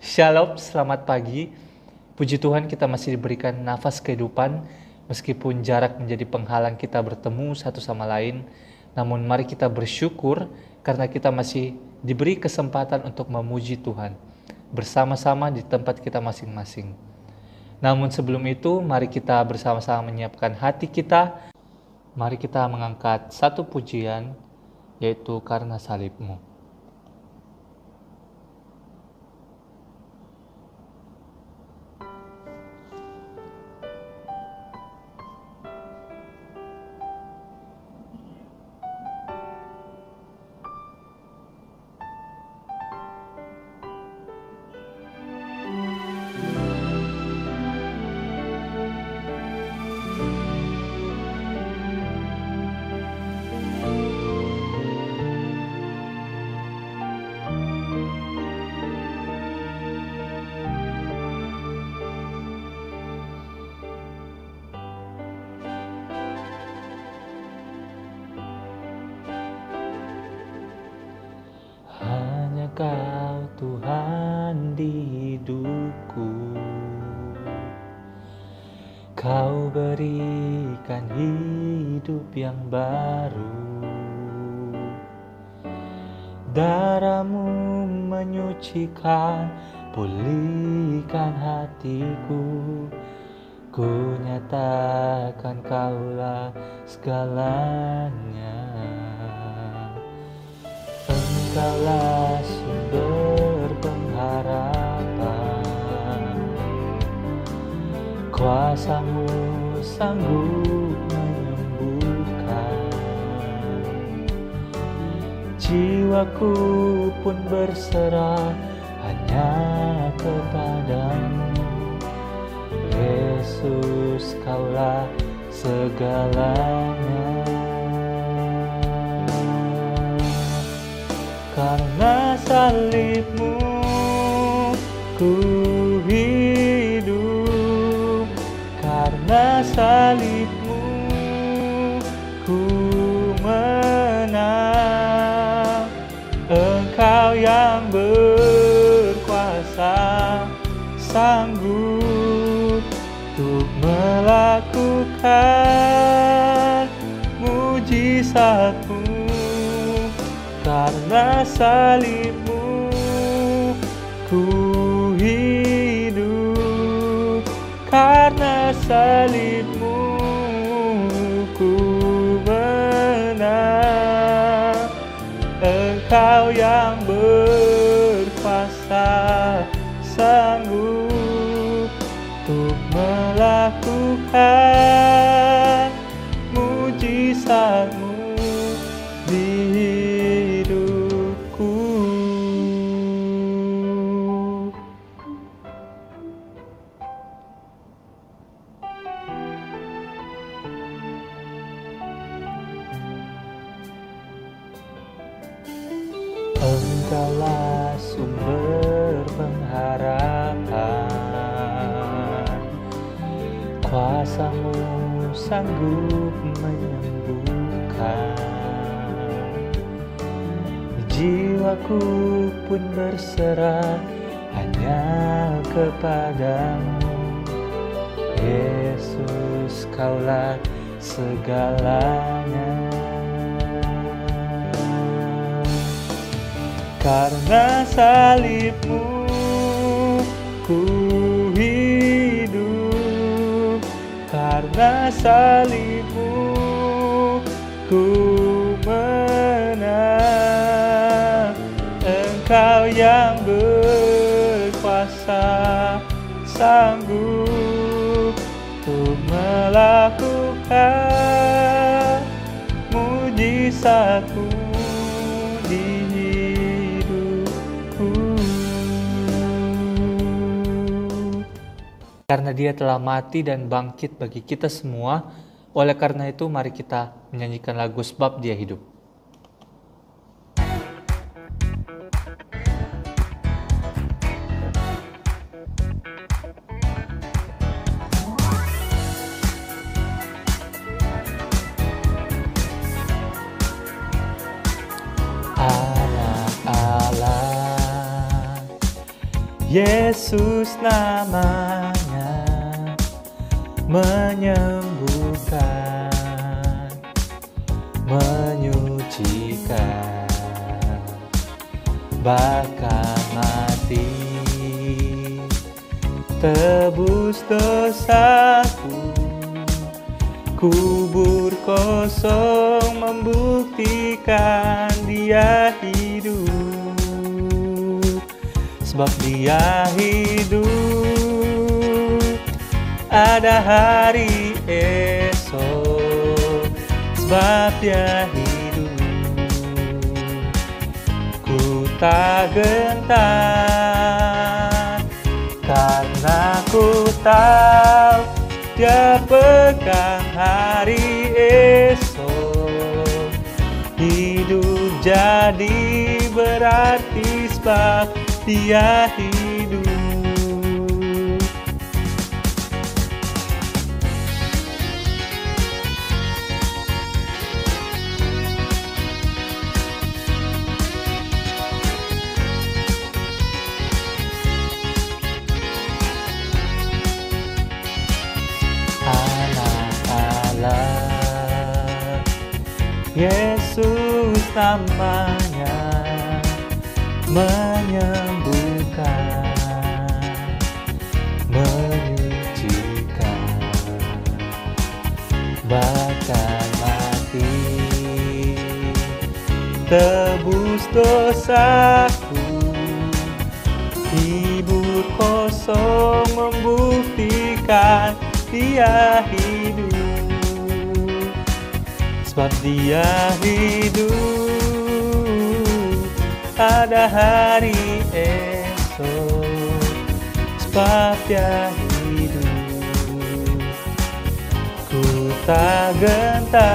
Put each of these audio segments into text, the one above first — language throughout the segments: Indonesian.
Shalom, selamat pagi. Puji Tuhan kita masih diberikan nafas kehidupan, meskipun jarak menjadi penghalang kita bertemu satu sama lain. Namun mari kita bersyukur karena kita masih diberi kesempatan untuk memuji Tuhan bersama-sama di tempat kita masing-masing. Namun sebelum itu, mari kita bersama-sama menyiapkan hati kita. Mari kita mengangkat satu pujian, yaitu Karena Salib-Mu. Hanya Kau Tuhan di hidupku, Kau berikan hidup yang baru. Darah-Mu menyucikan, pulihkan hatiku. Ku nyatakan Kaulah segalanya. Engkaulah sumber pengharapan, kuasa-Mu sanggup menyembuhkan. Jiwaku pun berserah hanya kepada-Mu. Yesus, Kaulah segalanya. Karena salib-Mu ku hidup, karena salib-Mu ku menang. Engkau yang berkuasa, sanggup untuk melakukan mujizat-Mu. Karena salib-Mu ku hidup, karena salib-Mu ku menang. Engkau yang berkuasa, sanggup untuk melakukan mujizat-Mu di hidupku. Engkaulah sumber pengharapan, kuasa-Mu sanggup menyembuhkan. Jiwaku pun berserah hanya kepada-Mu. Yesus, Kaulah segalanya. Karena salib-Mu ku hidup, karena salib-Mu ku menang. Engkau yang berkuasa, sanggup untuk melakukan mujizat-Mu di hidupku. Karena Dia telah mati dan bangkit bagi kita semua, oleh karena itu mari kita menyanyikan lagu Sebab Dia Hidup. Anak Allah Yesus namanya menyembuhkan, menyucikan, bahkan mati, tebus dosaku. Kubur kosong membuktikan Dia hidup, sebab Dia hidup. Ada hari esok, sebab Dia hidup. Ku tak gentar, karena ku tahu Dia pegang hari esok. Hidup jadi berarti sebab Dia hidup. Allah, Yesus namanya menyembuhkan, menyucikan, bahkan mati, tebus dosaku. Hibur kosong membuktikan Dia hidup, sebab Dia hidup. Ada hari esok, sebab Dia hidup. Ku tak gentar,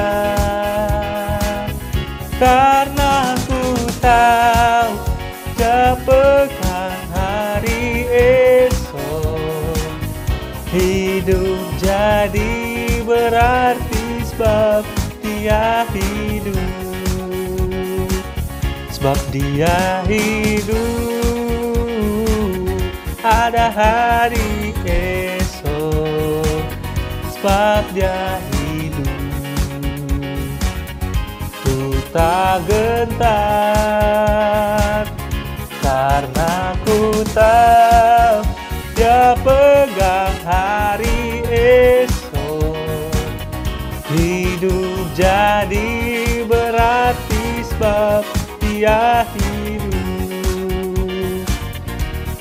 karena ku tahu Dia pegang hari esok. Hidup jadi berarti sebab Dia hidup, sebab Dia hidup. Ada hari esok, sebab Dia hidup. Ku tak gentar, karena ku tahu Dia pegang hari esok. Hidup jadi berarti sebab Dia hidup.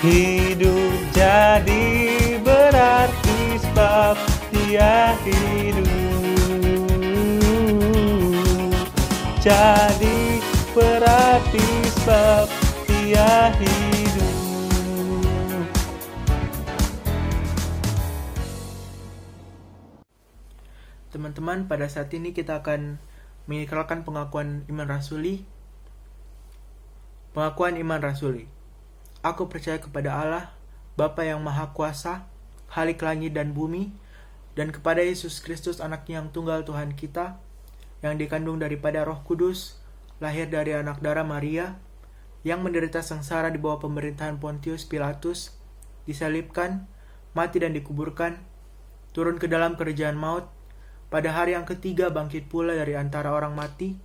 Hidup jadi berarti sebab Dia hidup. Jadi berarti sebab Dia hidup. Teman-teman, pada saat ini kita akan mengikrarkan pengakuan iman rasuli. Pengakuan iman rasuli. Aku percaya kepada Allah, Bapa yang Maha Kuasa, Khalik langit dan bumi, dan kepada Yesus Kristus, Anaknya yang tunggal Tuhan kita, yang dikandung daripada Roh Kudus, lahir dari anak darah Maria, yang menderita sengsara di bawah pemerintahan Pontius Pilatus, disalibkan, mati dan dikuburkan, turun ke dalam kerajaan maut, pada hari yang ketiga bangkit pula dari antara orang mati,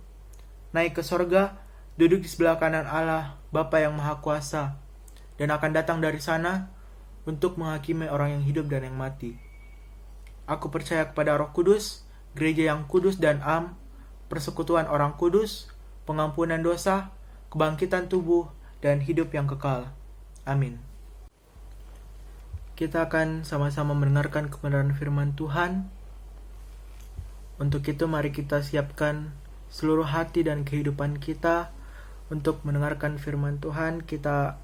naik ke sorga, duduk di sebelah kanan Allah, Bapa yang Maha Kuasa, dan akan datang dari sana untuk menghakimi orang yang hidup dan yang mati. Aku percaya kepada Roh Kudus, gereja yang kudus dan am, persekutuan orang kudus, pengampunan dosa, kebangkitan tubuh, dan hidup yang kekal. Amin. Kita akan sama-sama mendengarkan kebenaran firman Tuhan. Untuk itu mari kita siapkan seluruh hati dan kehidupan kita untuk mendengarkan firman Tuhan. Kita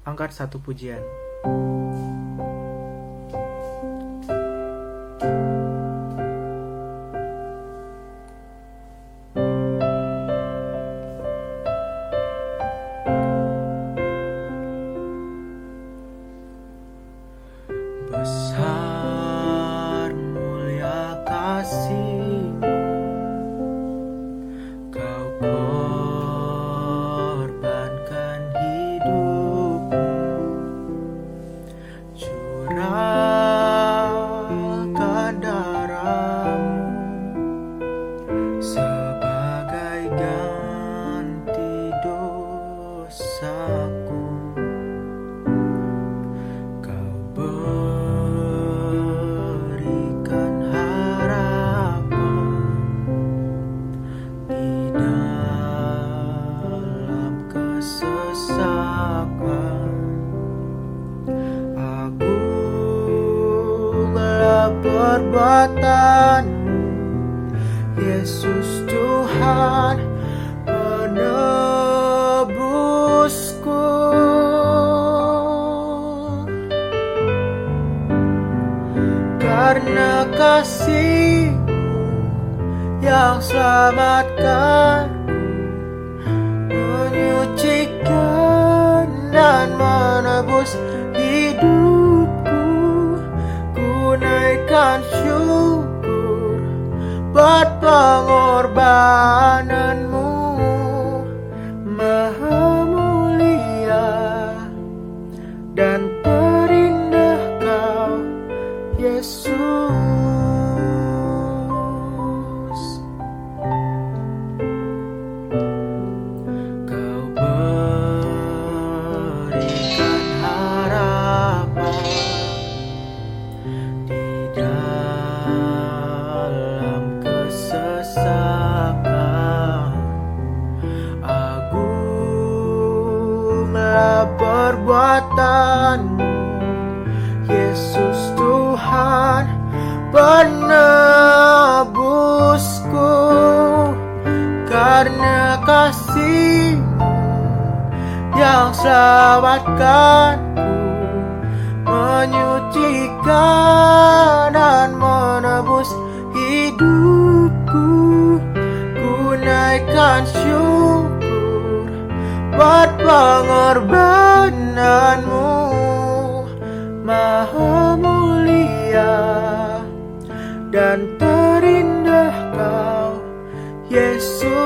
angkat satu pujian. Besar mulia kasih-Mu, Kau korbankan hidup-Mu Agunglah perbuatan-Mu, Yesus Tuhan penebusku. Karena kasih-Mu yang selamatkan, menyucikan dan menebus hidupku, ku naikkan syukur buat pengorbanan-Mu, Maha mulia dan terindah Kau, Yesus. Kau berikan harapan di dalam kesesakan. Agunglah perbuatan-Mu, Yesus Tuhan penebusku. Karena kasih-Mu yang selamatkanku, menyucikan dan menebus hidupku, ku naikkan syukur buat pengorbanan-Mu, Maha mulia dan terindah Kau, Yesus.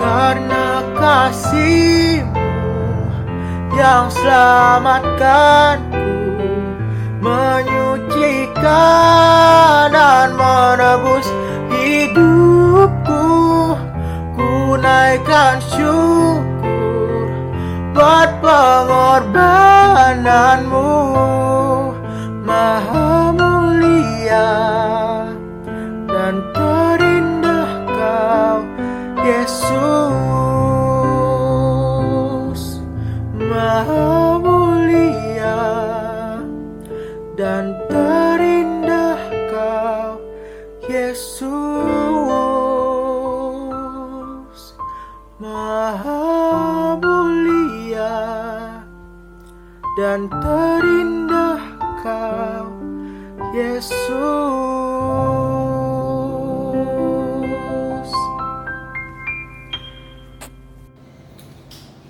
Karena kasih-Mu yang selamatkanku, menyucikan dan menebus hidupku, ku naikkan syukur buat pengorbanan-Mu, Maha mulia dan terindah Kau, Yesus. Maha mulia dan terindah Kau, Yesus. Maha mulia dan terindah Kau, Yesus.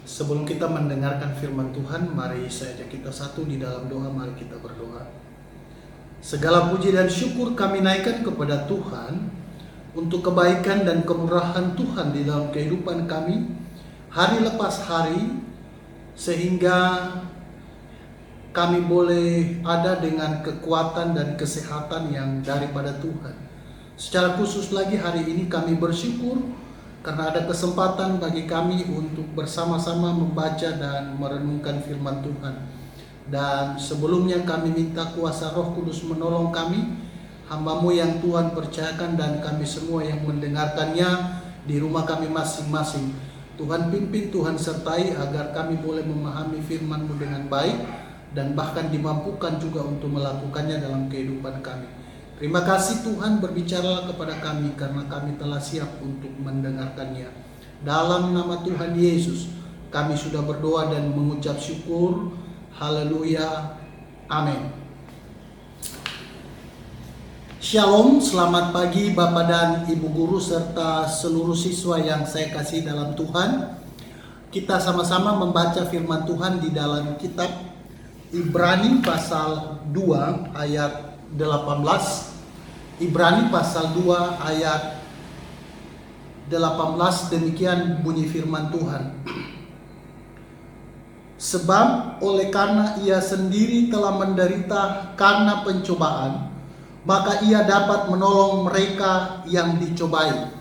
Sebelum kita mendengarkan firman Tuhan, mari saja kita satu di dalam doa, mari kita berdoa. Segala puji dan syukur kami naikkan kepada Tuhan untuk kebaikan dan kemurahan Tuhan di dalam kehidupan kami, hari lepas hari, sehingga kami boleh ada dengan kekuatan dan kesehatan yang daripada Tuhan. Secara khusus lagi hari ini kami bersyukur karena ada kesempatan bagi kami untuk bersama-sama membaca dan merenungkan firman Tuhan. Dan sebelumnya kami minta kuasa Roh Kudus menolong kami, hamba-Mu yang Tuhan percayakan dan kami semua yang mendengarkannya di rumah kami masing-masing. Tuhan pimpin, Tuhan sertai agar kami boleh memahami firman-Mu dengan baik dan bahkan dimampukan juga untuk melakukannya dalam kehidupan kami. Terima kasih Tuhan, berbicaralah kepada kami karena kami telah siap untuk mendengarkannya. Dalam nama Tuhan Yesus, kami sudah berdoa dan mengucap syukur. Haleluya. Amin. Shalom, selamat pagi Bapak dan Ibu Guru serta seluruh siswa yang saya kasih dalam Tuhan. Kita sama-sama membaca firman Tuhan di dalam kitab Ibrani pasal 2 ayat 18. Ibrani pasal 2 ayat 18, demikian bunyi firman Tuhan. Sebab oleh karena ia sendiri telah menderita karena pencobaan, maka ia dapat menolong mereka yang dicobai.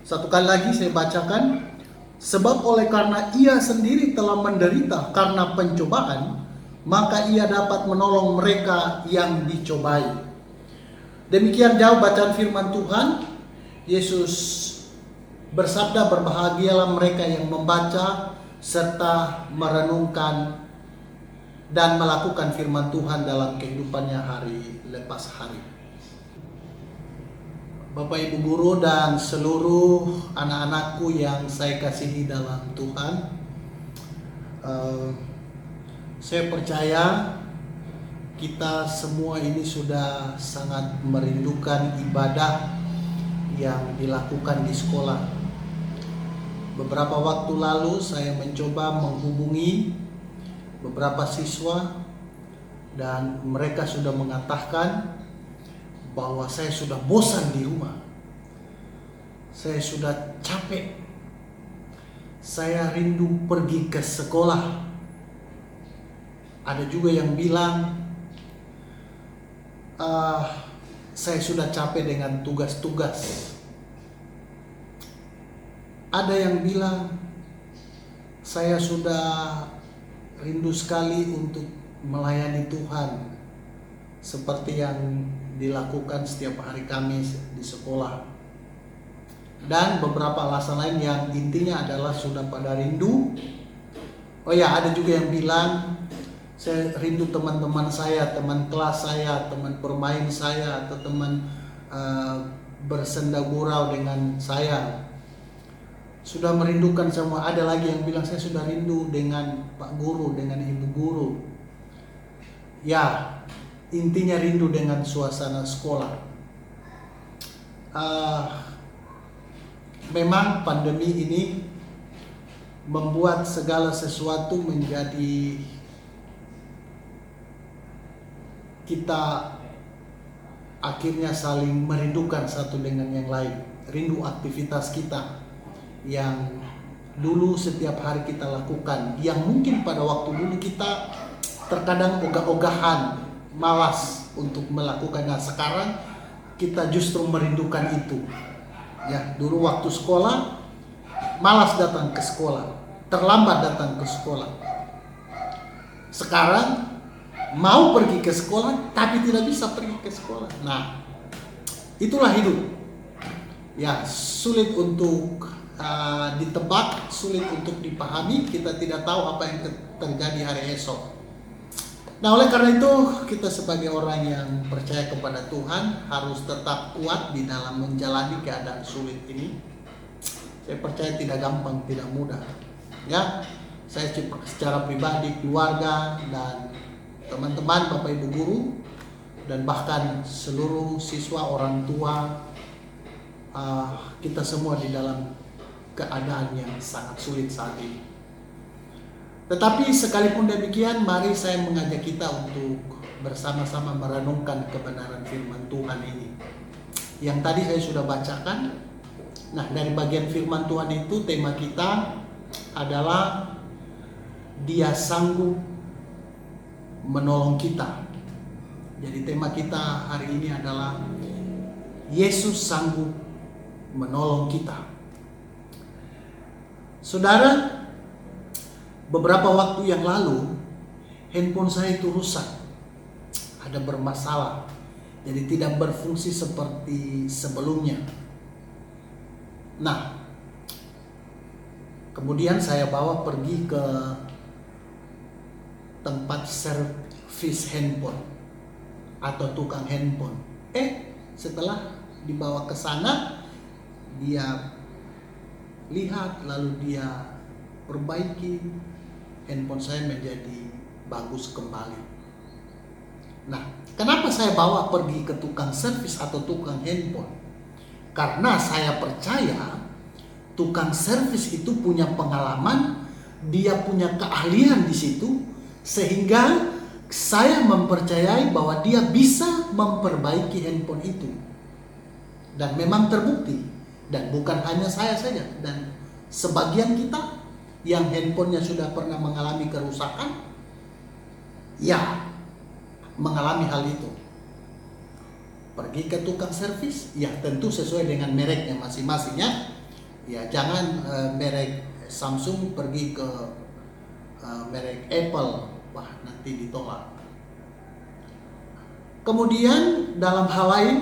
Satu kali lagi saya bacakan. Sebab oleh karena ia sendiri telah menderita karena pencobaan, maka ia dapat menolong mereka yang dicobai. Demikian jauh bacaan firman Tuhan. Yesus bersabda, berbahagialah mereka yang membaca serta merenungkan dan melakukan firman Tuhan dalam kehidupannya hari lepas hari. Bapak Ibu Guru dan seluruh anak-anakku yang saya kasihi dalam Tuhan, saya percaya kita semua ini sudah sangat merindukan ibadah yang dilakukan di sekolah. Beberapa waktu lalu saya mencoba menghubungi beberapa siswa dan mereka sudah mengatakan bahwa saya sudah bosan di rumah. Saya sudah capek. Saya rindu pergi ke sekolah. Ada juga yang bilang, saya sudah capek dengan tugas-tugas. Ada yang bilang, saya sudah rindu sekali untuk melayani Tuhan seperti yang dilakukan setiap hari Kamis di sekolah. Dan beberapa alasan lain yang intinya adalah sudah pada rindu. Oh ya, ada juga yang bilang, saya rindu teman-teman saya, teman kelas saya, teman bermain saya, atau teman bersenda gurau dengan saya. Sudah merindukan semua. Ada lagi yang bilang, saya sudah rindu dengan Pak Guru, dengan Ibu Guru. Ya, intinya rindu dengan suasana sekolah. Memang pandemi ini membuat segala sesuatu menjadi, kita akhirnya saling merindukan satu dengan yang lain. Rindu aktivitas kita yang dulu setiap hari kita lakukan, yang mungkin pada waktu dulu kita terkadang ogah-ogahan, malas untuk melakukan. Nah, sekarang kita justru merindukan itu. Ya, dulu waktu sekolah malas datang ke sekolah, terlambat datang ke sekolah. Sekarang mau pergi ke sekolah tapi tidak bisa pergi ke sekolah. Nah, itulah hidup. Ya, sulit untuk ditebak, sulit untuk dipahami. Kita tidak tahu apa yang terjadi hari esok. Nah, oleh karena itu kita sebagai orang yang percaya kepada Tuhan harus tetap kuat di dalam menjalani keadaan sulit ini. Saya percaya tidak gampang, tidak mudah. Ya, saya secara pribadi, keluarga, dan teman-teman, Bapak Ibu Guru, dan bahkan seluruh siswa, orang tua, kita semua di dalam keadaan yang sangat sulit saat ini. Tetapi sekalipun demikian, mari saya mengajak kita untuk bersama-sama merenungkan kebenaran firman Tuhan ini. Yang tadi saya sudah bacakan. Nah, dari bagian firman Tuhan itu tema kita adalah Dia sanggup menolong kita. Jadi tema kita hari ini adalah Yesus sanggup menolong kita. Saudara, beberapa waktu yang lalu handphone saya itu rusak, ada bermasalah, jadi tidak berfungsi seperti sebelumnya. Nah, kemudian saya bawa pergi ke tempat servis handphone atau tukang handphone. Setelah dibawa ke sana, dia lihat lalu dia perbaiki, handphone saya menjadi bagus kembali. Nah, kenapa saya bawa pergi ke tukang servis atau tukang handphone? Karena saya percaya tukang servis itu punya pengalaman, dia punya keahlian di situ, sehingga saya mempercayai bahwa dia bisa memperbaiki handphone itu. Dan memang terbukti, dan bukan hanya saya saja, dan sebagian kita yang handphonenya sudah pernah mengalami kerusakan, ya mengalami hal itu. pergi ke tukang servis, ya tentu sesuai dengan mereknya masing-masing ya. Ya jangan merek Samsung pergi ke merek Apple, wah nanti ditolak. Kemudian dalam hal lain,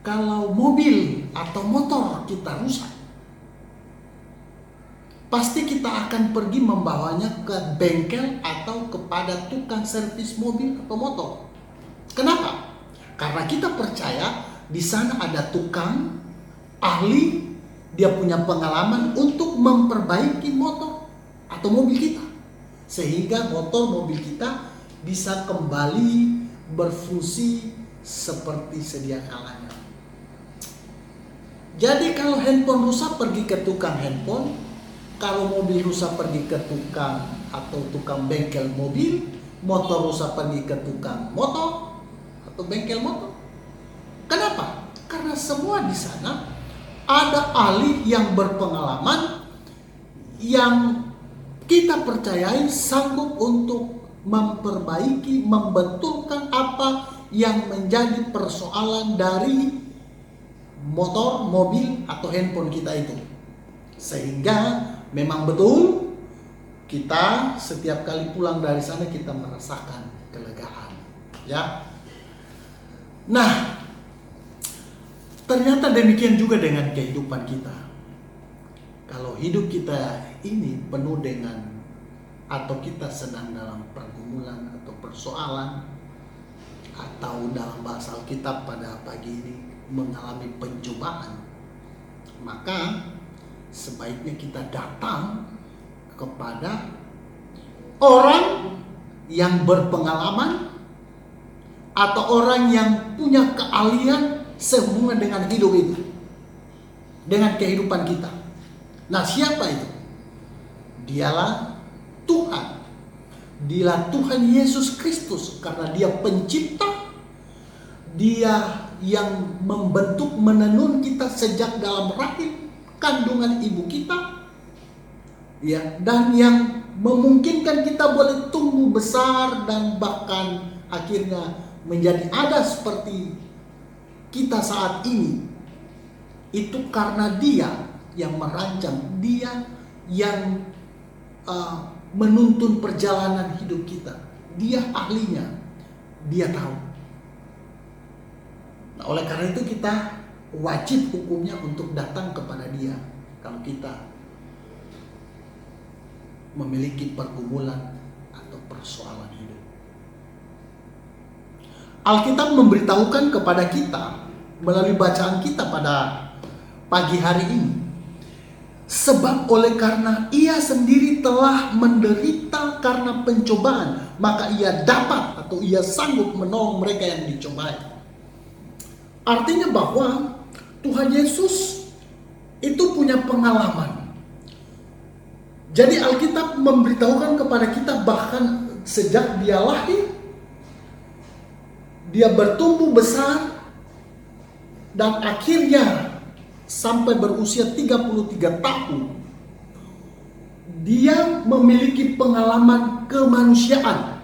kalau mobil atau motor kita rusak, pasti kita akan pergi membawanya ke bengkel atau kepada tukang servis mobil atau motor. Kenapa? Karena kita percaya di sana ada tukang ahli, dia punya pengalaman untuk memperbaiki motor atau mobil kita, sehingga motor mobil kita bisa kembali berfungsi seperti sedia kalanya. Jadi kalau handphone rusak pergi ke tukang handphone, kalau mobil rusak pergi ke tukang atau tukang bengkel mobil, motor rusak pergi ke tukang motor atau bengkel motor. Kenapa? Karena semua di sana ada ahli yang berpengalaman, yang kita percayai sanggup untuk memperbaiki, membetulkan apa yang menjadi persoalan dari motor, mobil, atau handphone kita itu. Sehingga memang betul kita setiap kali pulang dari sana kita merasakan kelegaan, ya. Nah, ternyata demikian juga dengan kehidupan kita. Kalau hidup kita ini penuh dengan, atau kita sedang dalam pergumulan atau persoalan, atau dalam bahasa Alkitab pada pagi ini mengalami pencobaan, maka sebaiknya kita datang kepada orang yang berpengalaman atau orang yang punya keahlian sehubungan dengan hidup itu, dengan kehidupan kita. Nah, siapa itu? Dialah Tuhan. Dialah Tuhan Yesus Kristus, karena Dia pencipta, Dia yang membentuk, menenun kita sejak dalam rahim kandungan ibu kita, ya, dan yang memungkinkan kita boleh tumbuh besar dan bahkan akhirnya menjadi ada seperti kita saat ini. Itu karena Dia yang merancang, Dia yang menuntun perjalanan hidup kita. Dia ahlinya, Dia tahu. Nah, oleh karena itu kita wajib hukumnya untuk datang kepada Dia kalau kita memiliki pergumulan atau persoalan hidup. Alkitab memberitahukan kepada kita melalui bacaan kita pada pagi hari ini, sebab oleh karena Ia sendiri telah menderita karena pencobaan, maka Ia dapat atau Ia sanggup menolong mereka yang dicobai. Artinya bahwa Tuhan Yesus itu punya pengalaman. Jadi Alkitab memberitahukan kepada kita bahkan sejak Dia lahir, Dia bertumbuh besar, dan akhirnya sampai berusia 33 tahun, Dia memiliki pengalaman kemanusiaan.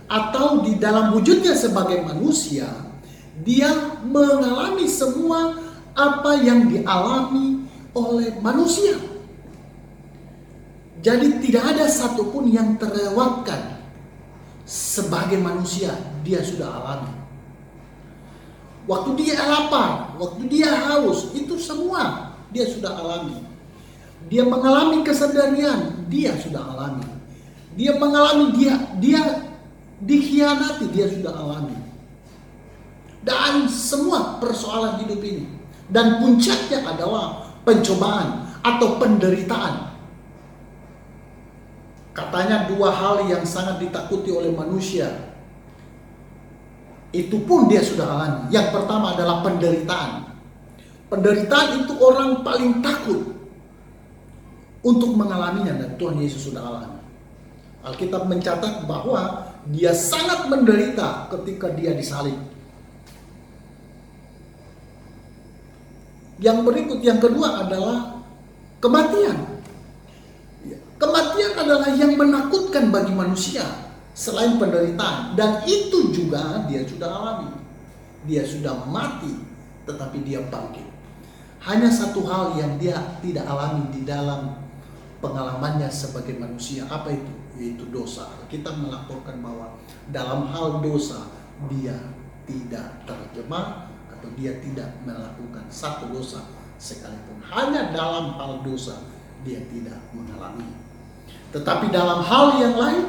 Atau di dalam wujudnya sebagai manusia, Dia mengalami semua apa yang dialami oleh manusia. Jadi tidak ada satupun yang terlewatkan. Sebagai manusia, Dia sudah alami. Waktu Dia lapar, waktu Dia haus, itu semua Dia sudah alami. Dia mengalami kesendirian, Dia sudah alami. Dia mengalami dia dikhianati, Dia sudah alami. Dan semua persoalan hidup ini. Dan puncaknya adalah pencobaan atau penderitaan. Katanya dua hal yang sangat ditakuti oleh manusia, itu pun Dia sudah alami. Yang pertama adalah penderitaan. Penderitaan itu orang paling takut untuk mengalaminya, dan Tuhan Yesus sudah alami. Alkitab mencatat bahwa Dia sangat menderita ketika Dia disalib. Yang berikut, yang kedua adalah kematian. Kematian adalah yang menakutkan bagi manusia selain penderitaan, dan itu juga Dia sudah alami. dia sudah mati, tetapi dia bangkit. Hanya satu hal yang dia tidak alami di dalam pengalamannya sebagai manusia. Apa itu? Yaitu dosa. Kita melaporkan bahwa dalam hal dosa dia tidak terjemah atau dia tidak melakukan satu dosa sekalipun. Hanya dalam hal dosa dia tidak mengalami. Tetapi dalam hal yang lain,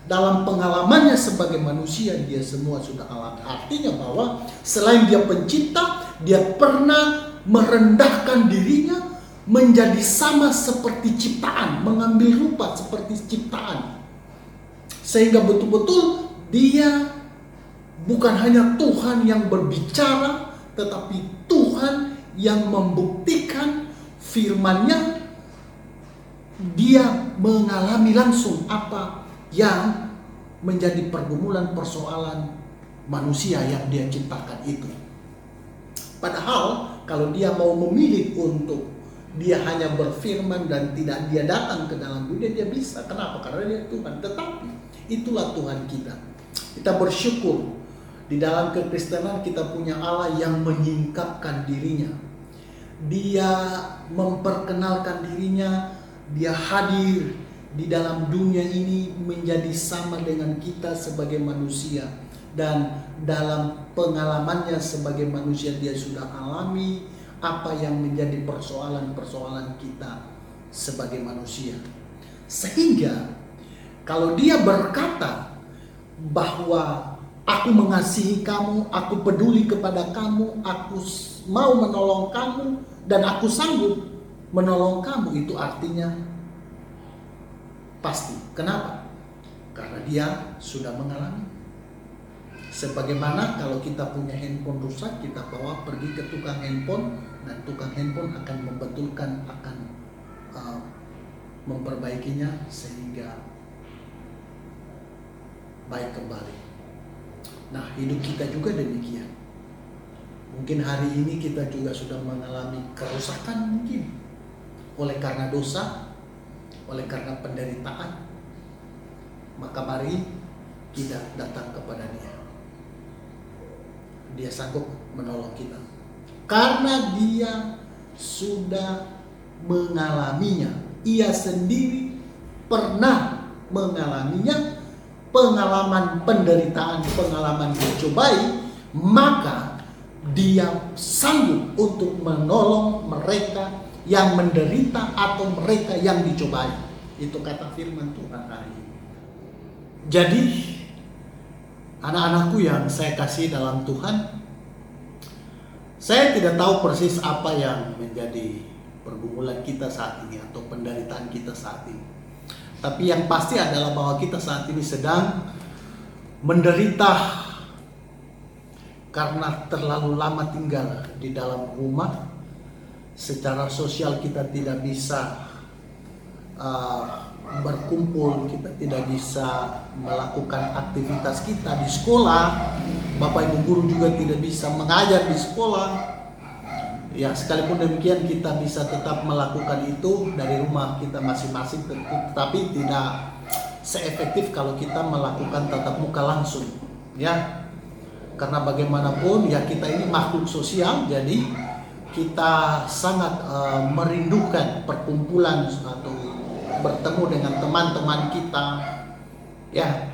dalam pengalamannya sebagai manusia, dia semua sudah alami. Artinya bahwa selain dia pencipta, dia pernah merendahkan dirinya menjadi sama seperti ciptaan, mengambil rupa seperti ciptaan. Sehingga betul-betul dia bukan hanya Tuhan yang berbicara, tetapi Tuhan yang membuktikan firman-Nya. Dia mengalami langsung apa yang menjadi pergumulan persoalan manusia yang dia ciptakan itu. Padahal kalau dia mau memilih untuk dia hanya berfirman dan tidak dia datang ke dalam dunia, dia bisa. Kenapa? Karena dia Tuhan. Tetapi itulah Tuhan kita. Kita bersyukur di dalam kekristenan kita punya Allah yang menyingkapkan dirinya. Dia memperkenalkan dirinya, dia hadir di dalam dunia ini menjadi sama dengan kita sebagai manusia. Dan dalam pengalamannya sebagai manusia dia sudah alami apa yang menjadi persoalan-persoalan kita sebagai manusia. Sehingga kalau dia berkata bahwa aku mengasihi kamu, aku peduli kepada kamu, aku mau menolong kamu, dan aku sanggup menolong kamu, itu artinya pasti. Kenapa? Karena dia sudah mengalami. Sebagaimana kalau kita punya handphone rusak, kita bawa pergi ke tukang handphone, dan tukang handphone akan membetulkan, akan memperbaikinya sehingga baik kembali. Nah, hidup kita juga demikian. Mungkin hari ini kita juga sudah mengalami kerusakan mungkin oleh karena dosa, oleh karena penderitaan. Maka mari kita datang kepada Dia. Dia sanggup menolong kita karena dia sudah mengalaminya. Ia sendiri pernah mengalaminya, pengalaman penderitaan, pengalaman dicobai, maka dia sanggup untuk menolong mereka yang menderita atau mereka yang dicobai. Itu kata firman Tuhan hari ini. Jadi anak-anakku yang saya kasih dalam Tuhan, saya tidak tahu persis apa yang menjadi pergumulan kita saat ini atau penderitaan kita saat ini. Tapi yang pasti adalah bahwa kita saat ini sedang menderita karena terlalu lama tinggal di dalam rumah. Secara sosial kita tidak bisa berkumpul, kita tidak bisa melakukan aktivitas kita di sekolah. Bapak Ibu guru juga tidak bisa mengajar di sekolah. Ya, sekalipun demikian kita bisa tetap melakukan itu dari rumah kita masing-masing, tetapi tidak seefektif kalau kita melakukan tatap muka langsung. Ya, karena bagaimanapun ya kita ini makhluk sosial, jadi kita sangat merindukan perkumpulan atau bertemu dengan teman-teman kita. Ya,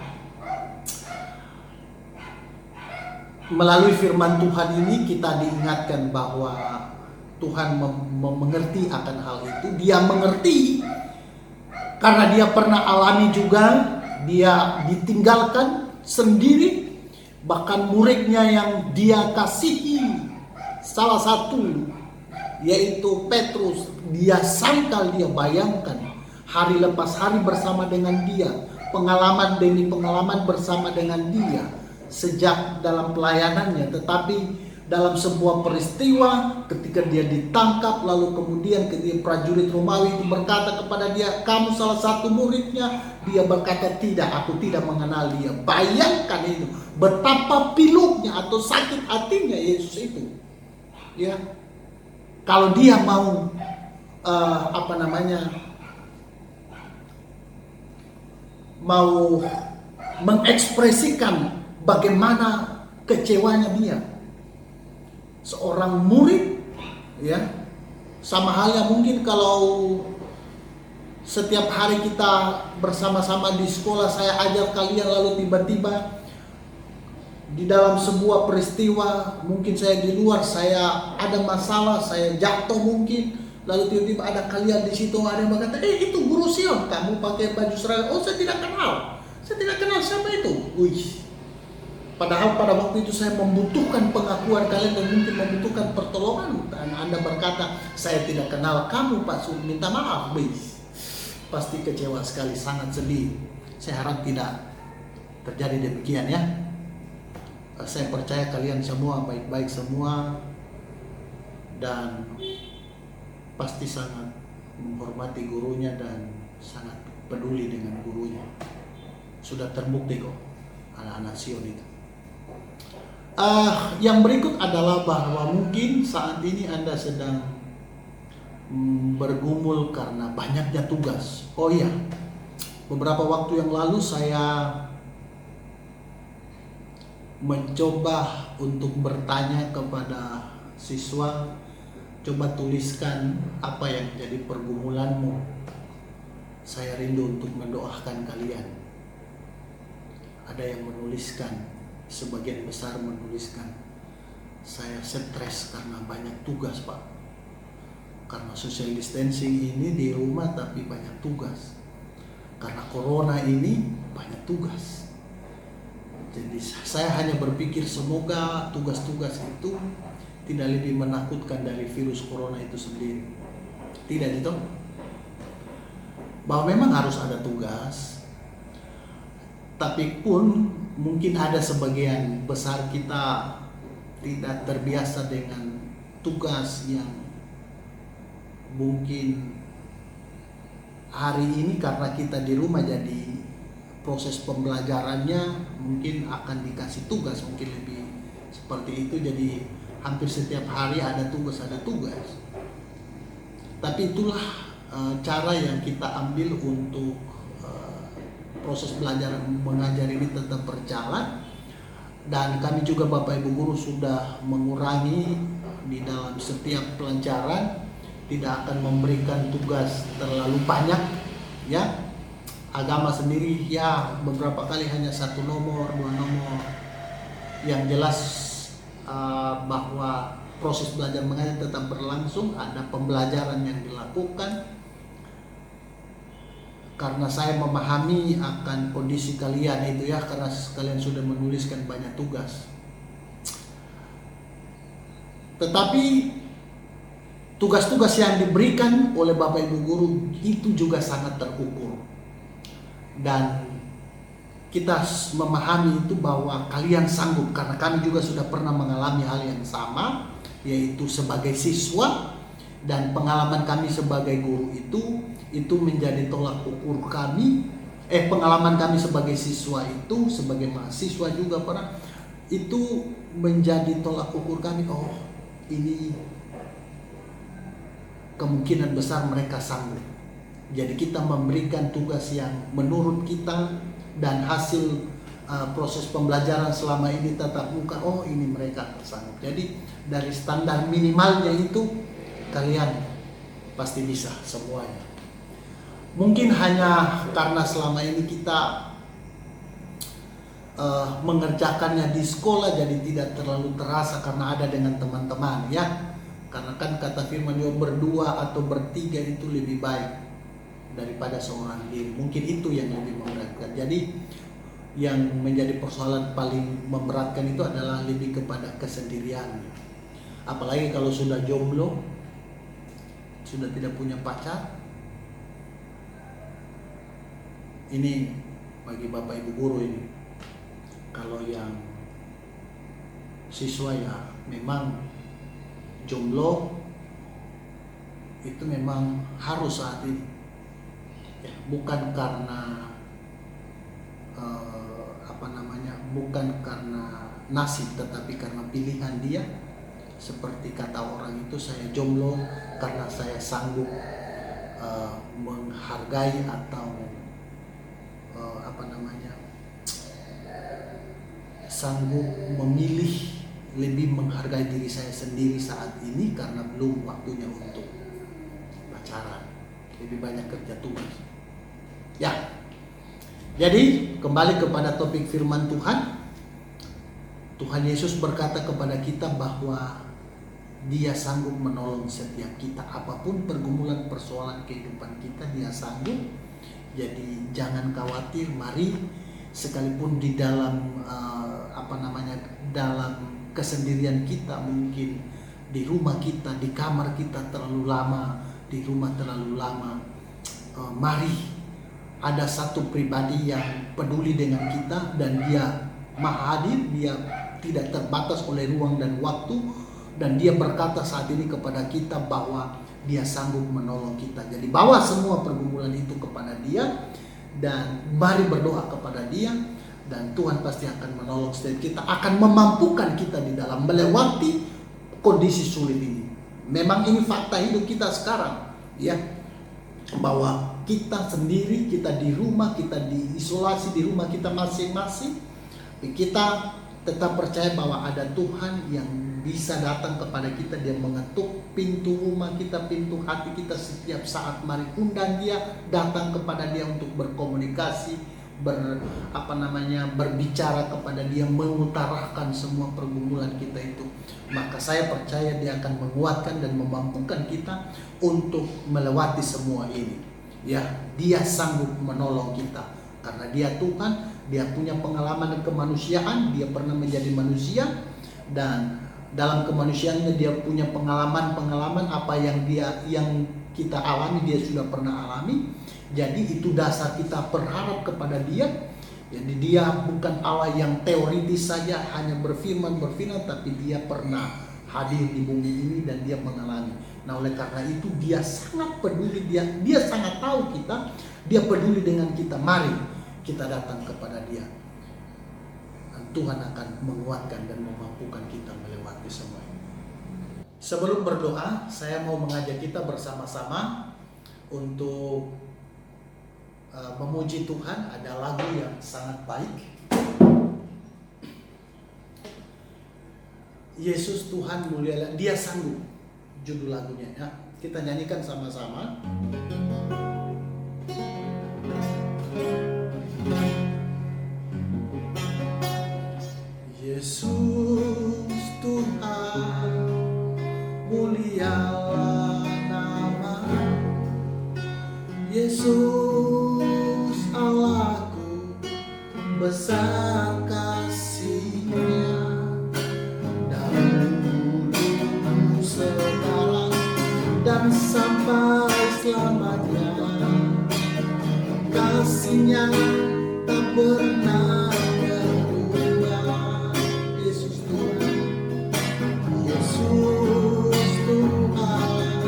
melalui firman Tuhan ini kita diingatkan bahwa Tuhan mengerti akan hal itu. Dia mengerti karena dia pernah alami juga. Dia ditinggalkan sendiri, bahkan muridnya yang dia kasihi, salah satu yaitu Petrus, dia sangkal, dia bayangkan hari lepas hari bersama dengan dia, pengalaman demi pengalaman bersama dengan dia sejak dalam pelayanannya. Tetapi dalam sebuah peristiwa ketika dia ditangkap, lalu kemudian ketika prajurit Romawi itu berkata kepada dia, kamu salah satu muridnya, dia berkata, tidak, aku tidak mengenal dia. Bayangkan itu, betapa piluknya atau sakit hatinya Yesus itu. Ya, kalau dia mau mau mengekspresikan bagaimana kecewanya dia. seorang murid, ya. Sama halnya mungkin kalau setiap hari kita bersama-sama di sekolah, saya ajar kalian, lalu tiba-tiba di dalam sebuah peristiwa, mungkin saya di luar, saya ada masalah, saya jatuh mungkin, lalu tiba-tiba ada kalian di situ, ada yang berkata, itu guru Sion, kamu pakai baju seragam. Oh, saya tidak kenal siapa itu. Wih. Padahal pada waktu itu saya membutuhkan pengakuan kalian dan mungkin membutuhkan pertolongan, dan Anda berkata, saya tidak kenal kamu Pak Sur, minta maaf. Wih. Pasti kecewa sekali, sangat sedih. Saya harap tidak terjadi demikian, ya. Saya percaya kalian semua baik-baik semua dan pasti sangat menghormati gurunya dan sangat peduli dengan gurunya. Sudah terbukti kok anak-anak Sion itu. Yang berikut adalah bahwa mungkin saat ini Anda sedang bergumul karena banyaknya tugas. Oh iya, beberapa waktu yang lalu saya mencoba untuk bertanya kepada siswa, coba tuliskan apa yang jadi pergumulanmu. Saya rindu untuk mendoakan kalian. Ada yang menuliskan, sebagian besar menuliskan, saya stres karena banyak tugas Pak. Karena social distancing ini di rumah tapi banyak tugas. Karena corona ini banyak tugas. Jadi saya hanya berpikir semoga tugas-tugas itu tidak lebih menakutkan dari virus corona itu sendiri. Tidak gitu? Bahwa memang harus ada tugas, tapi pun mungkin ada sebagian besar kita tidak terbiasa dengan tugas yang mungkin hari ini karena kita di rumah, jadi proses pembelajarannya mungkin akan dikasih tugas, mungkin lebih seperti itu. Jadi hampir setiap hari ada tugas. Tapi itulah cara yang kita ambil untuk proses belajar mengajar ini tetap berjalan. Dan kami juga Bapak Ibu Guru sudah mengurangi di dalam setiap pelajaran, tidak akan memberikan tugas terlalu banyak, ya. Agama sendiri ya beberapa kali hanya 1 nomor, 2 nomor. Yang jelas bahwa proses belajar mengajar tetap berlangsung, ada pembelajaran yang dilakukan. Karena saya memahami akan kondisi kalian itu, ya, karena kalian sudah menuliskan banyak tugas. Tetapi tugas-tugas yang diberikan oleh Bapak Ibu Guru itu juga sangat terukur. Dan kita memahami itu bahwa kalian sanggup, karena kami juga sudah pernah mengalami hal yang sama, yaitu sebagai siswa, dan pengalaman kami sebagai guru itu menjadi tolak ukur kami. Pengalaman kami sebagai siswa itu, sebagai mahasiswa juga pernah, itu menjadi tolak ukur kami. Oh, ini kemungkinan besar mereka sanggup. Jadi kita memberikan tugas yang menurut kita dan hasil proses pembelajaran selama ini tatap muka, oh ini mereka sanggup. Jadi dari standar minimalnya itu kalian pasti bisa semuanya. Mungkin hanya karena selama ini kita mengerjakannya di sekolah, jadi tidak terlalu terasa karena ada dengan teman-teman, ya. Karena kan kata firman Dia, berdua atau bertiga itu lebih baik daripada seorang diri. Mungkin itu yang lebih memberatkan. Jadi yang menjadi persoalan paling memberatkan itu adalah lebih kepada kesendirian. Apalagi kalau sudah jomblo, sudah tidak punya pacar. Ini bagi Bapak Ibu Guru ini. Kalau yang siswa ya memang jomblo itu memang harus saat ini. Ya, bukan karena bukan karena nasib, tetapi karena pilihan dia. Seperti kata orang itu, saya jomblo karena saya sanggup menghargai atau sanggup memilih lebih menghargai diri saya sendiri saat ini karena belum waktunya untuk pacaran. Lebih banyak kerja tugas. Ya. Jadi kembali kepada topik firman Tuhan. Tuhan Yesus berkata kepada kita bahwa Dia sanggup menolong setiap kita. Apapun pergumulan persoalan kehidupan kita, Dia sanggup. Jadi jangan khawatir. Mari sekalipun di dalam dalam kesendirian kita, mungkin di rumah kita, di kamar kita terlalu lama, di rumah terlalu lama, mari ada satu pribadi yang peduli dengan kita dan Dia Maha Hadir. Dia tidak terbatas oleh ruang dan waktu, dan Dia berkata saat ini kepada kita bahwa Dia sanggup menolong kita. Jadi bawa semua pergumulan itu kepada Dia dan mari berdoa kepada Dia, dan Tuhan pasti akan menolong setiap kita, akan memampukan kita di dalam melewati kondisi sulit ini. Memang ini fakta hidup kita sekarang, ya, bahwa kita sendiri, kita di rumah, kita diisolasi di rumah kita masing-masing. Kita tetap percaya bahwa ada Tuhan yang bisa datang kepada kita. Dia mengetuk pintu rumah kita, pintu hati kita setiap saat. Mari undang Dia, datang kepada Dia untuk berkomunikasi, berbicara kepada Dia, mengutarakan semua pergumulan kita itu. Maka saya percaya Dia akan menguatkan dan memampukan kita untuk melewati semua ini. Ya, Dia sanggup menolong kita karena Dia Tuhan. Dia punya pengalaman kemanusiaan. Dia pernah menjadi manusia, dan dalam kemanusiaannya Dia punya pengalaman apa yang kita alami, Dia sudah pernah alami. Jadi itu dasar kita berharap kepada Dia. Jadi Dia bukan Allah yang teoritis saja hanya berfirman, tapi Dia pernah hadir di bumi ini dan Dia mengalami. Nah, oleh karena itu Dia sangat peduli, Dia sangat tahu kita, Dia peduli dengan kita. Mari kita datang kepada Dia, dan Tuhan akan menguatkan dan memampukan kita melewati semua ini. Sebelum berdoa, saya mau mengajak kita bersama-sama untuk memuji Tuhan. Ada lagu yang sangat baik, Yesus Tuhan mulia, Dia sanggup, judul lagunya, ya. Kita nyanyikan sama-sama. Yesus Tuhan mulialah nama-Mu, Yesus Allahku besar kasih-Nya, dahulu sekarang dan sampai selamanya. Kasih-Nya tak pernah berubah. Yesus Tuhan, Yesus Tuhan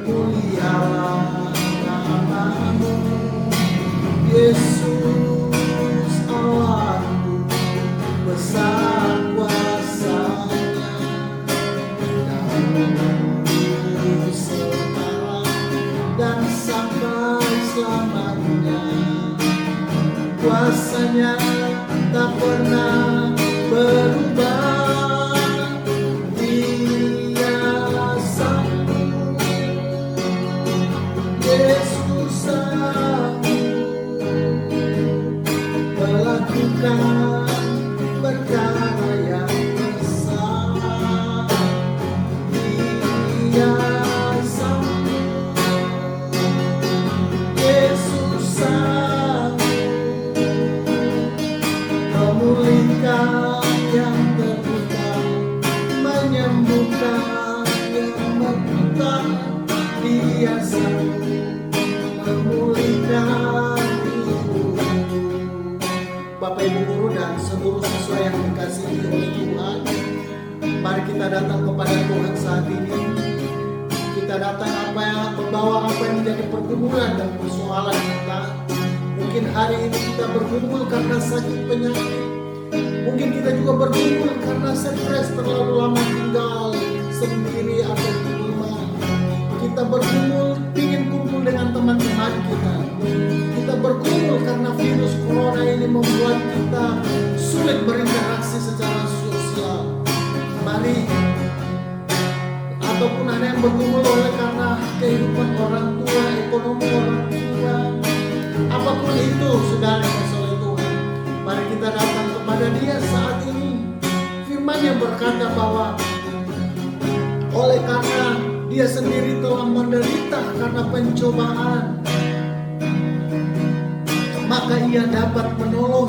mulialah nama-Mu, Yesus Allahku besar kuasa-Nya, dahulu sekarang dan sampai selamanya. Kuasa-Nya tak pernah berubah. Dia sanggup, Yesus sanggup melakukan perkara yang besar. Dia sanggup, Yesus sanggup memulihkan yang terluka, menyembuhkan yang buta. Dia sanggup memulihkan hidup. Bapak Ibu guru dan seluruh siswa yang dikasihi oleh Tuhan, mari kita datang kepada Tuhan saat ini. Kita datang membawa apa yang menjadi pergumulan dan persoalan kita. Mungkin hari ini kita bergumul karena sakit penyakit. Mungkin kita juga bergumul karena stres, terlalu lama tinggal sendiri atau di rumah. Kita bergumul ingin kumpul dengan teman-teman kita. Kita bergumul karena virus corona ini membuat kita sulit berinteraksi secara sosial. ataupun ada yang bergumul oleh karena kehidupan orang tua, ekonomi orang tua, apapun itu saudara yang kasih oleh Tuhan, mari kita datang kepada Dia saat ini. Firman yang berkata bahwa oleh karena Dia sendiri telah menderita karena pencobaan, maka Ia dapat menolong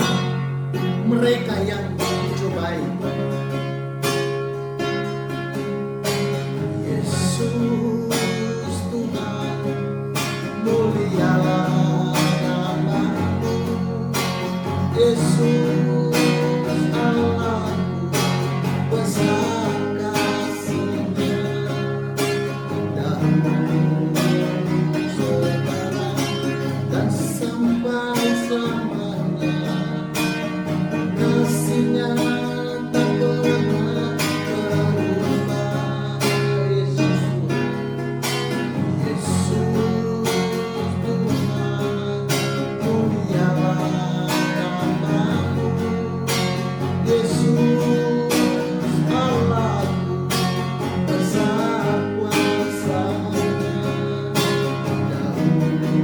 mereka yang dicobai. Yesus Tuhan, mulialah nama-Mu. Yesus Allahku, besar kasih-Nya, dahulu, sekarang, dan sampai selamanya. Kasih-Nya tak pernah berubah. Yesus Tuhan, mulialah nama-Mu. Yesus Allahku, besar kuasa-Nya, dahulu,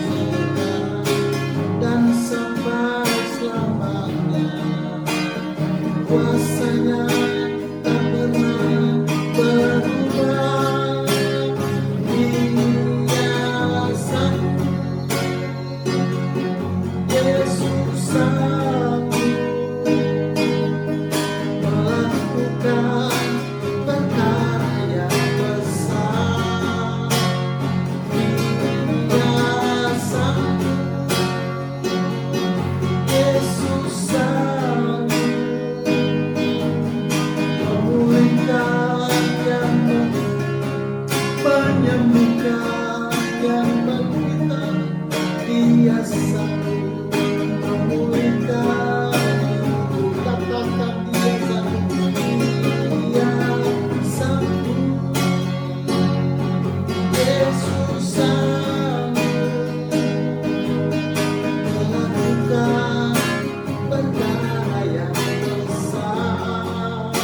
sekarang, dan sampai selamanya. Kuasa-Nya tak pernah berubah. Dia sanggup, Yesus sanggup melakukan perkara yang besar. Dia sanggup, Yesus sanggup memulihkan yang menyembuhkan yang menderita. Dia sanggup memulihkan hidup. Katakan Dia sanggup. Dia sanggup. Yesus sanggup melakukan perkara yang besar.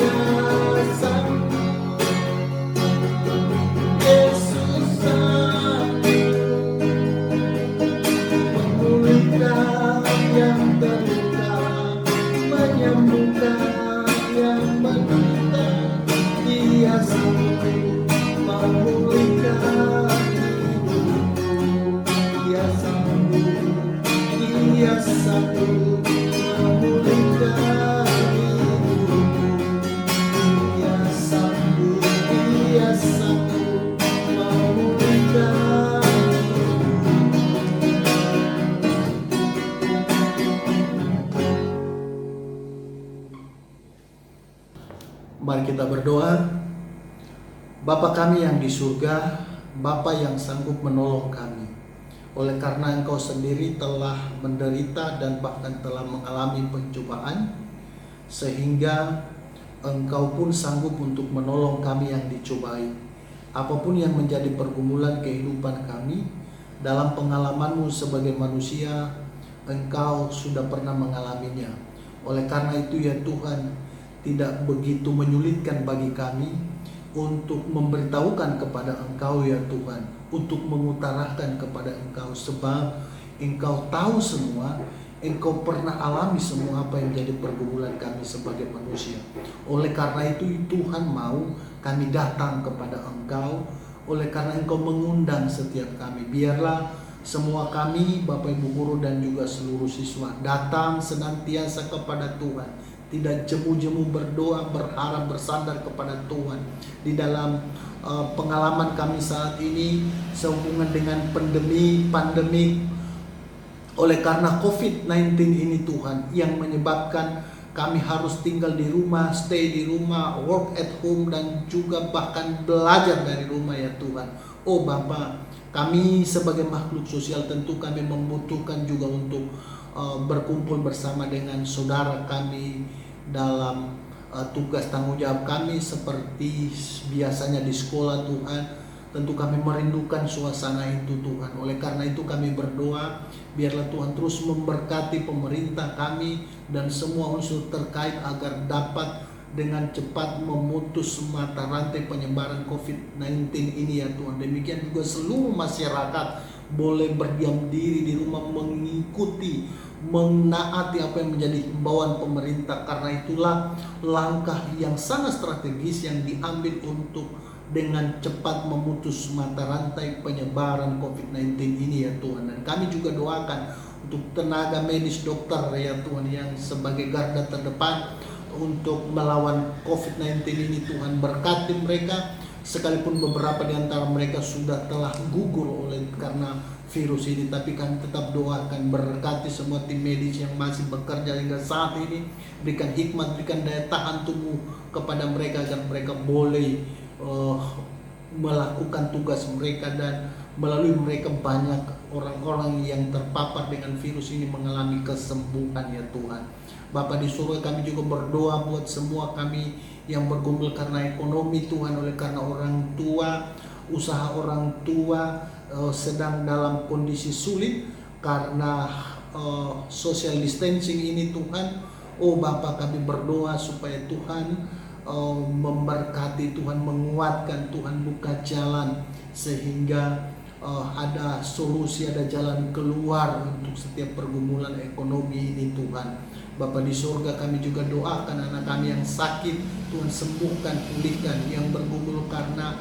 Dia sanggup. Yesus sanggup memulihkan yang terluka, menyembuhkan yang menderita. Dia sanggup memulihkan hidupku. Dia sanggup, Dia sanggup memulihkan hidupku. Dia sanggup, Dia sanggup memulihkan hidupku. Mari kita berdoa. Bapa kami yang di surga, Bapa yang sanggup menolong kami. Oleh karena Engkau sendiri telah menderita dan bahkan telah mengalami pencobaan, sehingga Engkau pun sanggup untuk menolong kami yang dicobai. Apapun yang menjadi pergumulan kehidupan kami, dalam pengalaman-Mu sebagai manusia, Engkau sudah pernah mengalaminya. Oleh karena itu ya Tuhan, tidak begitu menyulitkan bagi kami untuk memberitahukan kepada Engkau ya Tuhan, untuk mengutarakan kepada Engkau, sebab Engkau tahu semua, Engkau pernah alami semua apa yang menjadi pergumulan kami sebagai manusia. Oleh karena itu Tuhan mau kami datang kepada Engkau. Oleh karena Engkau mengundang setiap kami, biarlah semua kami, Bapak Ibu guru dan juga seluruh siswa, datang senantiasa kepada Tuhan, tidak jemu-jemu berdoa, berharap, bersandar kepada Tuhan. Di dalam pengalaman kami saat ini sehubungan dengan pandemi oleh karena COVID-19 ini Tuhan, yang menyebabkan kami harus tinggal di rumah, stay di rumah, work at home, dan juga bahkan belajar dari rumah ya Tuhan. Oh Bapa, kami sebagai makhluk sosial tentu kami membutuhkan juga untuk berkumpul bersama dengan saudara kami dalam tugas tanggung jawab kami seperti biasanya di sekolah Tuhan. Tentu kami merindukan suasana itu Tuhan. Oleh karena itu kami berdoa, biarlah Tuhan terus memberkati pemerintah kami dan semua unsur terkait agar dapat dengan cepat memutus mata rantai penyebaran COVID-19 ini ya Tuhan. Demikian juga seluruh masyarakat boleh berdiam diri di rumah, mengikuti, menaati apa yang menjadi himbauan pemerintah. Karena itulah langkah yang sangat strategis yang diambil untuk dengan cepat memutus mata rantai penyebaran COVID-19 ini ya Tuhan. Dan kami juga doakan untuk tenaga medis, dokter ya Tuhan, yang sebagai garda terdepan untuk melawan COVID-19 ini. Tuhan berkati mereka, sekalipun beberapa di antara mereka sudah telah gugur oleh karena virus ini, tapi kami tetap doakan, berkati semua tim medis yang masih bekerja hingga saat ini, berikan hikmat, berikan daya tahan tubuh kepada mereka agar mereka boleh melakukan tugas mereka, dan melalui mereka banyak orang-orang yang terpapar dengan virus ini mengalami kesembuhan ya Tuhan. Bapa di surga, kami juga berdoa buat semua kami yang bergumul karena ekonomi Tuhan, oleh karena orang tua, usaha orang tua sedang dalam kondisi sulit karena social distancing ini Tuhan. Oh Bapa, kami berdoa supaya Tuhan memberkati, Tuhan menguatkan, Tuhan buka jalan sehingga ada solusi, ada jalan keluar untuk setiap pergumulan ekonomi ini Tuhan. Bapa di surga, kami juga doakan anak kami yang sakit, Tuhan sembuhkan, pulihkan, yang bergumul karena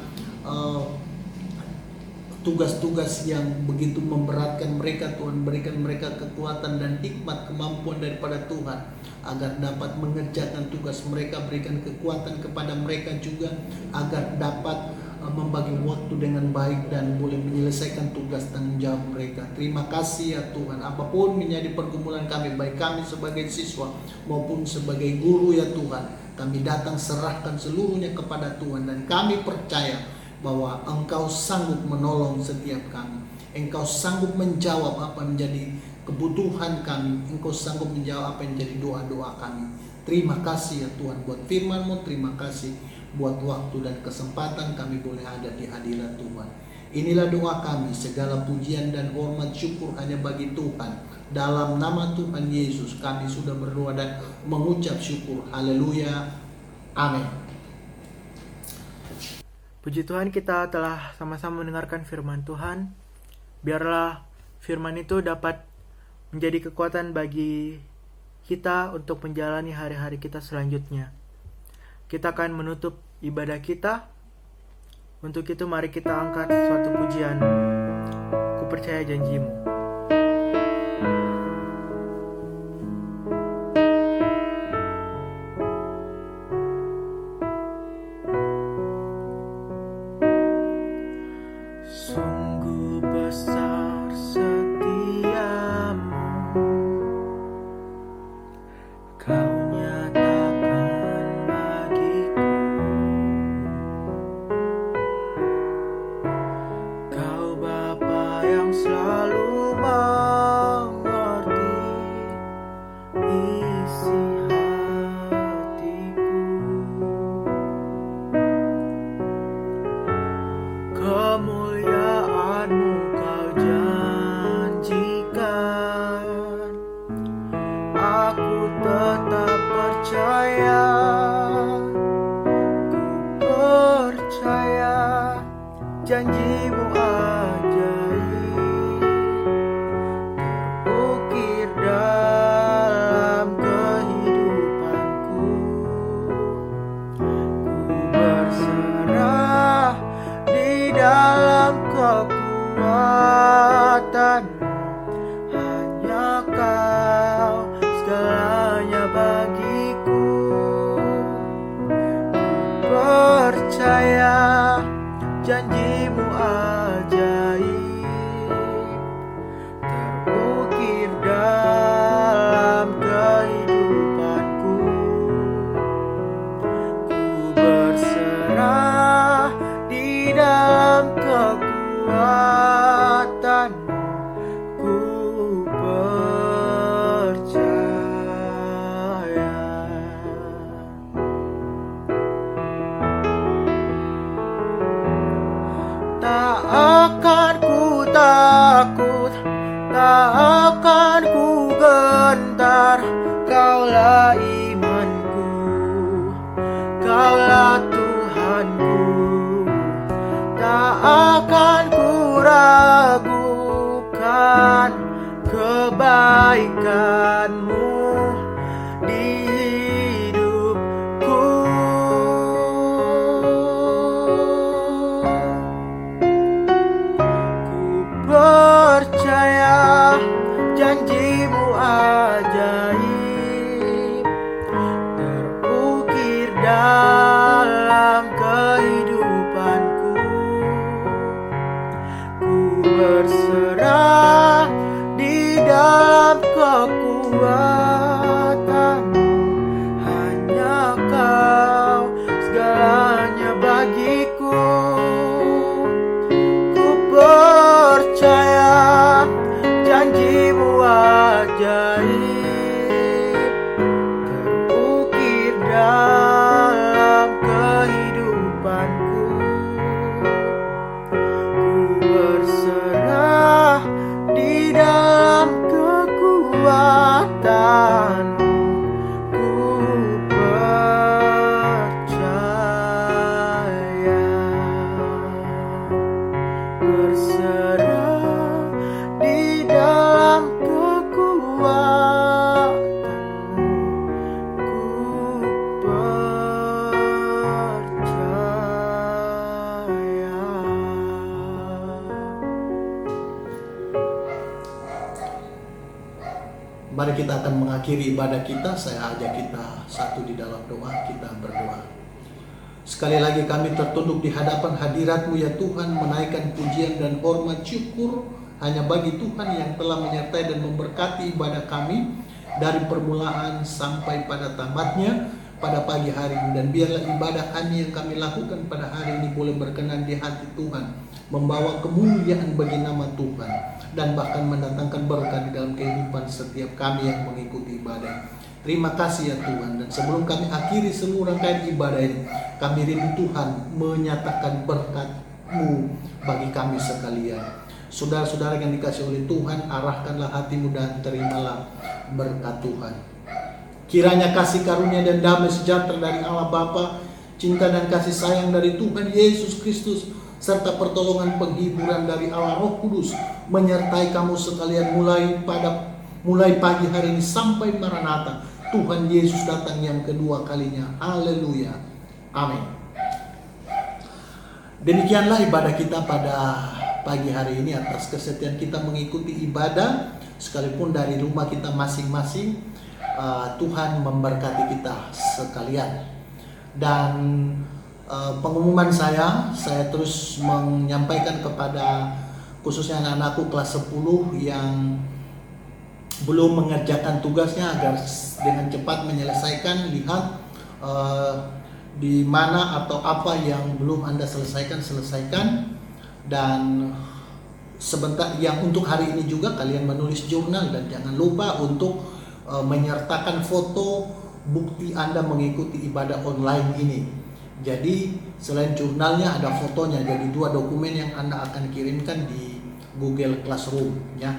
tugas-tugas yang begitu memberatkan mereka. Tuhan berikan mereka kekuatan dan hikmat, kemampuan daripada Tuhan agar dapat mengerjakan tugas mereka. Berikan kekuatan kepada mereka juga agar dapat membagi waktu dengan baik dan boleh menyelesaikan tugas tanggung jawab mereka. Terima kasih ya Tuhan. Apapun menjadi pergumulan kami, baik kami sebagai siswa maupun sebagai guru ya Tuhan, kami datang serahkan seluruhnya kepada Tuhan, dan kami percaya bahwa Engkau sanggup menolong setiap kami. Engkau sanggup menjawab apa menjadi kebutuhan kami. Engkau sanggup menjawab apa yang menjadi doa-doa kami. Terima kasih ya Tuhan buat firman-Mu. Terima kasih buat waktu dan kesempatan kami boleh ada di hadirat Tuhan. Inilah doa kami, segala pujian dan hormat syukur hanya bagi Tuhan. Dalam nama Tuhan Yesus kami sudah berdoa dan mengucap syukur. Haleluya. Amin. Puji Tuhan, kita telah sama-sama mendengarkan firman Tuhan. Biarlah firman itu dapat menjadi kekuatan bagi kita untuk menjalani hari-hari kita selanjutnya. Kita akan menutup ibadah kita. Untuk itu mari kita angkat suatu pujian. Ku percaya janji-Mu. Sungguh besar setiamu, Kau nyatakan bagiku. Kau Bapa yang selalu mengerti isi hatiku. Kemuliaan-Mu Kau janjikan, aku tetap percaya. Ku percaya janji-Mu ajaib, terukir dalam kehidupanku. Ku berserah di dalam kekuatan-Mu. Hanya Kau segalanya bagiku. Ku percaya janji-Mu ajaib, terukir dalam kehidupanku. Ku berserah di dalam kekuatan-Mu. Ku percaya. kebaikan-Mu di hidupku. Ku percaya janji-Mu ajaib terukir dalam kehidupanku. Ku berserah di dalam kekuatan-Mu, hanya Kau segalanya bagiku. Ku percaya janji-Mu ajaib terukir dalam kehidupanku. Ku berserah di dalam kekuatan-Mu. Ku percaya. Berserah di dalam kekuatan-Mu. Ku percaya. Mari kita akan mengakhiri ibadah kita. Saya ajak kita satu di dalam doa, kita berdoa. Sekali lagi kami tertunduk di hadapan hadirat-Mu ya Tuhan, menaikkan pujian dan hormat syukur hanya bagi Tuhan yang telah menyertai dan memberkati ibadah kami dari permulaan sampai pada tamatnya pada pagi hari ini. Dan biarlah ibadah kami yang kami lakukan pada hari ini boleh berkenan di hati Tuhan, membawa kemuliaan bagi nama Tuhan, dan bahkan mendatangkan berkat di dalam kehidupan setiap kami yang mengikuti ibadah. Terima kasih ya Tuhan. Dan sebelum kami akhiri seluruh rangkaian ibadah ini, kami rindu Tuhan menyatakan berkat-Mu bagi kami sekalian. Saudara-saudara yang dikasih oleh Tuhan, arahkanlah hatimu dan terimalah berkat Tuhan. Kiranya kasih karunia dan damai sejahtera dari Allah Bapa, cinta dan kasih sayang dari Tuhan Yesus Kristus, serta pertolongan penghiburan dari Allah Roh Kudus menyertai kamu sekalian mulai pagi hari ini sampai Maranatha. Tuhan Yesus datang yang kedua kalinya. Haleluya. Amin. Demikianlah ibadah kita pada pagi hari ini. Atas kesetiaan kita mengikuti ibadah sekalipun dari rumah kita masing-masing, Tuhan memberkati kita sekalian. Dan pengumuman saya terus menyampaikan kepada khususnya anak-anakku kelas 10 yang belum mengerjakan tugasnya agar dengan cepat menyelesaikan. Lihat di mana atau apa yang belum Anda selesaikan. Dan sebentar yang untuk hari ini juga kalian menulis jurnal, dan jangan lupa untuk menyertakan foto bukti Anda mengikuti ibadah online ini. Jadi selain jurnalnya ada fotonya, jadi 2 dokumen yang Anda akan kirimkan di Google Classroom ya.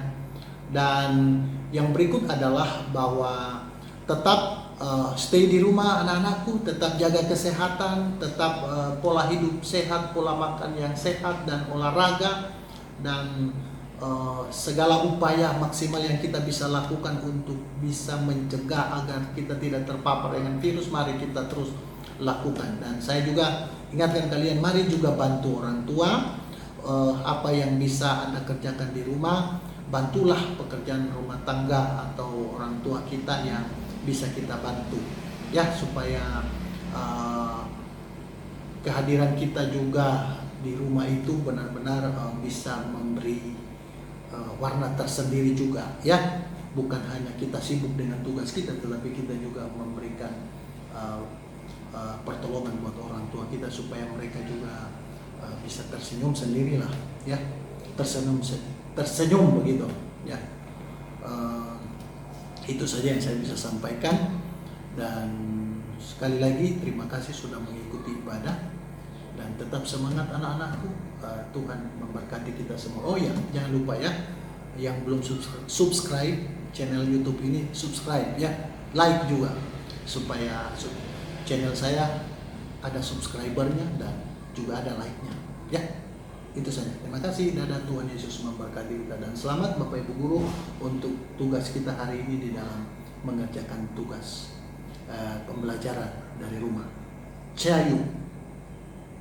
Dan yang berikut adalah bahwa tetap stay di rumah anak-anakku, tetap jaga kesehatan, tetap pola hidup sehat, pola makan yang sehat, dan olahraga, dan segala upaya maksimal yang kita bisa lakukan untuk bisa mencegah agar kita tidak terpapar dengan virus, mari kita terus lakukan. Dan saya juga ingatkan kalian, mari juga bantu orang tua. Apa yang bisa Anda kerjakan di rumah, bantulah pekerjaan rumah tangga atau orang tua kita yang bisa kita bantu ya, supaya kehadiran kita juga di rumah itu benar-benar bisa memberi warna tersendiri juga ya. Bukan hanya kita sibuk dengan tugas kita, tetapi kita juga memberikan pertolongan buat orang tua kita supaya mereka juga bisa tersenyum sendirilah ya, tersenyum begitu ya. Itu saja yang saya bisa sampaikan, dan sekali lagi terima kasih sudah mengikuti ibadah, dan tetap semangat anak-anakku. Tuhan memberkati kita semua. Oh ya, jangan lupa ya, yang belum subscribe channel YouTube ini, subscribe ya, like juga supaya channel saya ada subscribernya dan juga ada like-nya ya. Itu saja. Terima kasih. Dadah, Tuhan Yesus memberkati kita, dan selamat Bapak Ibu Guru untuk tugas kita hari ini di dalam mengerjakan tugas pembelajaran dari rumah. Cahayu.